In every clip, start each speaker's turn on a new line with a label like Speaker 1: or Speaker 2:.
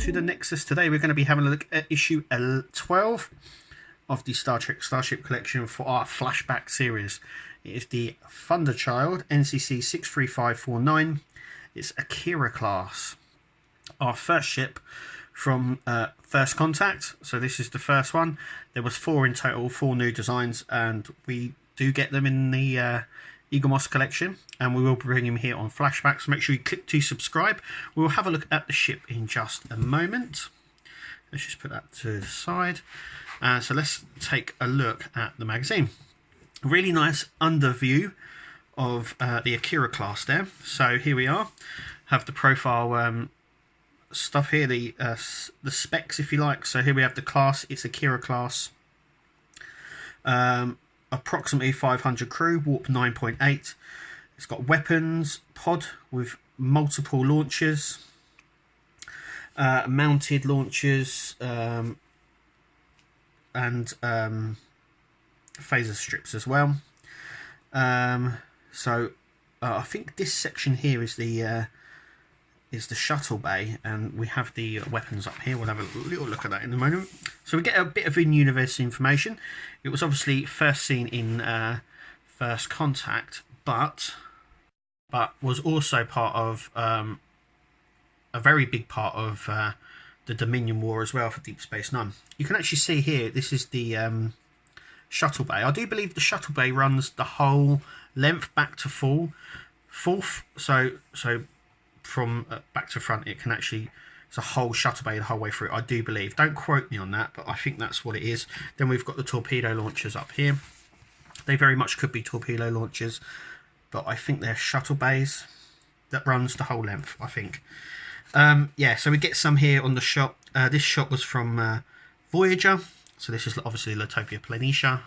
Speaker 1: to the Nexus. Today we're going to be having a look at issue 12 of the Star Trek Starship collection for our Flashback series. It is the Thunderchild NCC-63549. It's Akira class, our first ship from First Contact. So this is the first one. There was 4 in total, 4 new designs, and we do get them in the Eaglemoss collection, and we will bring him here on Flashback, so make sure you click to subscribe. We'll have a look at the ship in just a moment. Let's just put that to the side. So let's take a look at the magazine. Really nice underview of the Akira class there. So here we are, have the profile stuff here, the specs if you like. So here we have the class, it's Akira class. Approximately 500 crew, warp 9.8. It's got weapons pod with multiple launchers, mounted launchers, and phaser strips as well. So I think this section here is the shuttle bay, and we have the weapons up here. We'll have a little look at that in a moment. So we get a bit of in-universe information. It was obviously first seen in First Contact, but was also part of a very big part of the Dominion War as well for Deep Space Nine. You can actually see here, this is the shuttle bay. I do believe the shuttle bay runs the whole length back to full. So from back to front, it can actually, it's a whole shuttle bay the whole way through, I do believe. Don't quote me on that, but I think that's what it is. Then we've got the torpedo launchers up here. They very much could be torpedo launchers, but I think they're shuttle bays that runs the whole length, I think. Yeah, so we get some here on the shot. This shot was from Voyager, so this is obviously Latopia Planitia.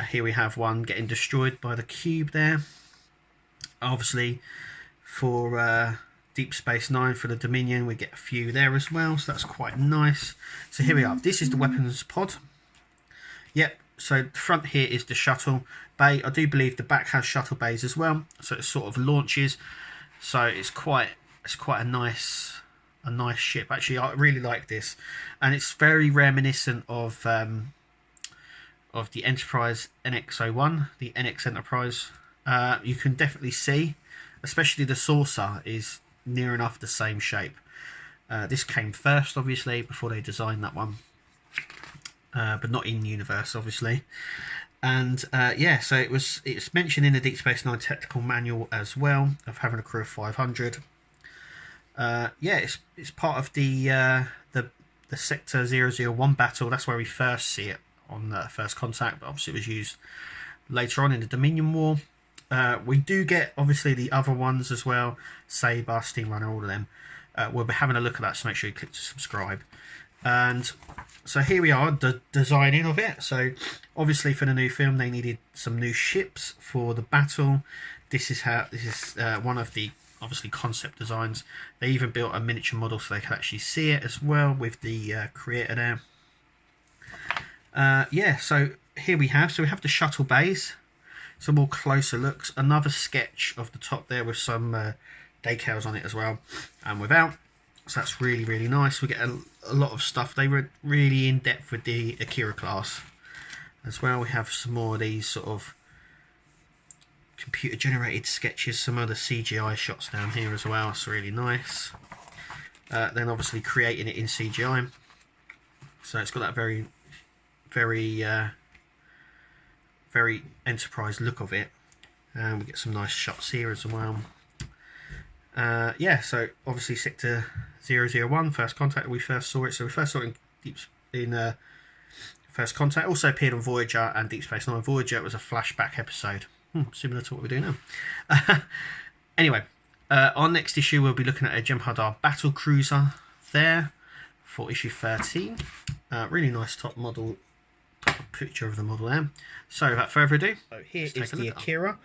Speaker 1: Here we have one getting destroyed by the cube there. Obviously, for Deep Space Nine, for the Dominion, we get a few there as well, so that's quite nice. So here we are. This is the weapons pod. Yep. So the front here is the shuttle bay. I do believe the back has shuttle bays as well. So it sort of launches. So it's quite a nice ship. Actually, I really like this, and it's very reminiscent of the Enterprise NX-01, the NX Enterprise. You can definitely see, especially the saucer is near enough the same shape. This came first, obviously, before they designed that one, but not in universe, obviously. And yeah, so it's mentioned in the Deep Space Nine technical manual as well, of having a crew of 500. Yeah, it's part of the Sector 001 battle. That's where we first see it on First Contact, but obviously it was used later on in the Dominion War. We do get obviously the other ones as well, Sabre, Steam Runner, all of them. We'll be having a look at that, so make sure you click to subscribe. And so here we are, the designing of it. So obviously for the new film they needed some new ships for the battle. This is one of the obviously concept designs. They even built a miniature model so they could actually see it as well with the creator there. Yeah, so here we have the shuttle bays. Some more closer looks. Another sketch of the top there with some decals on it as well, and without. So that's really, really nice. We get a lot of stuff. They were really in depth with the Akira class as well. We have some more of these sort of computer generated sketches, some other CGI shots down here as well. It's really nice. Then obviously creating it in CGI. So it's got that very, very very Enterprise look of it, and we get some nice shots here as well. Yeah, so obviously Sector 001, First Contact, we first saw it. So we first saw it in First Contact. Also appeared on Voyager and Deep Space Nine. Voyager, it was a flashback episode, similar to what we're doing now. Anyway, our next issue we'll be looking at a Jem'Hadar battle cruiser there for issue 13. Really nice top model. Picture of the model there. So without further ado, here is the Akira.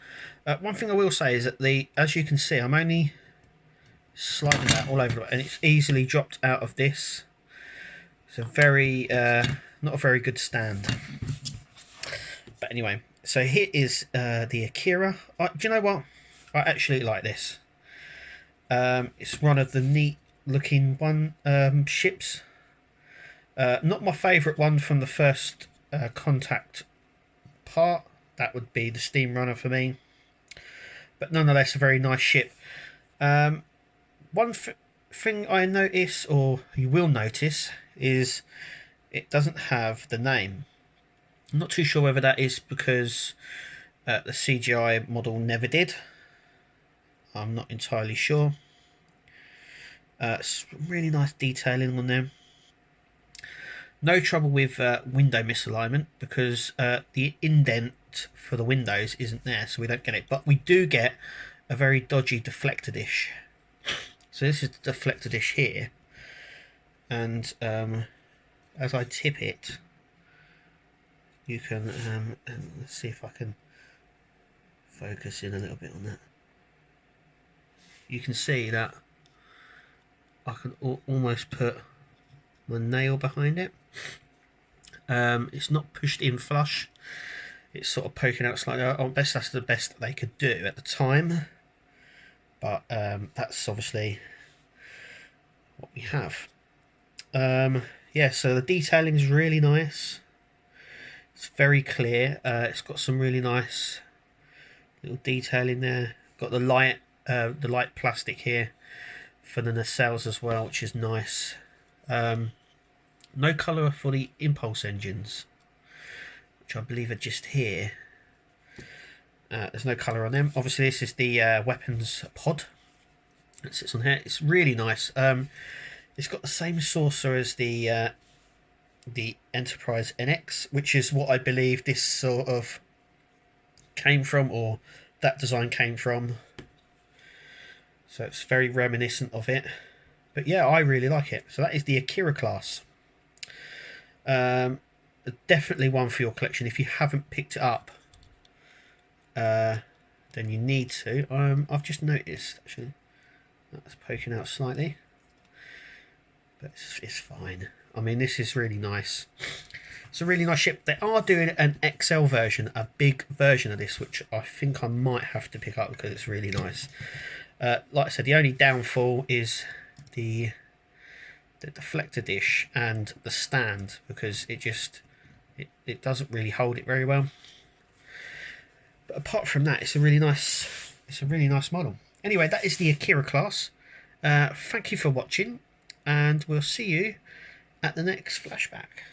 Speaker 1: One thing I will say is that as you can see, I'm only sliding that all over, and it's easily dropped out of this. It's a very not a very good stand. But anyway, so here is the Akira. Do you know what? I actually like this. It's one of the neat looking one. Ships. Not my favourite one from the first Contact part. That would be the Steam Runner for me. But nonetheless, a very nice ship. One thing I notice, or you will notice, is it doesn't have the name. I'm not too sure whether that is because the CGI model never did. I'm not entirely sure. It's really nice detailing on them. No trouble with window misalignment because the indent for the windows isn't there, so we don't get it. But we do get a very dodgy deflector dish. So this is the deflector dish here, and as I tip it, you can let's see if I can focus in a little bit on that. You can see that I can almost put my nail behind it. It's not pushed in flush, it's sort of poking out slightly. That's the best that they could do at the time, but that's obviously what we have. Yeah, so the detailing is really nice. It's very clear. It's got some really nice little detail in there. Got the light plastic here for the nacelles as well, which is nice. No colour for the impulse engines, which I believe are just here. There's no colour on them. Obviously this is the weapons pod that sits on here. It's really nice. It's got the same saucer as the Enterprise NX, which is what I believe this sort of came from, or that design came from. So it's very reminiscent of it. But yeah, I really like it. So that is the Akira class. Definitely one for your collection. If you haven't picked it up, then you need to. I've just noticed, actually, that's poking out slightly. But it's fine. I mean, this is really nice. It's a really nice ship. They are doing an XL version, a big version of this, which I think I might have to pick up because it's really nice. Like I said, the only downfall is the deflector dish and the stand, because it doesn't really hold it very well. But apart from that, it's a really nice model. Anyway, that is the Akira class. Thank you for watching, and we'll see you at the next flashback.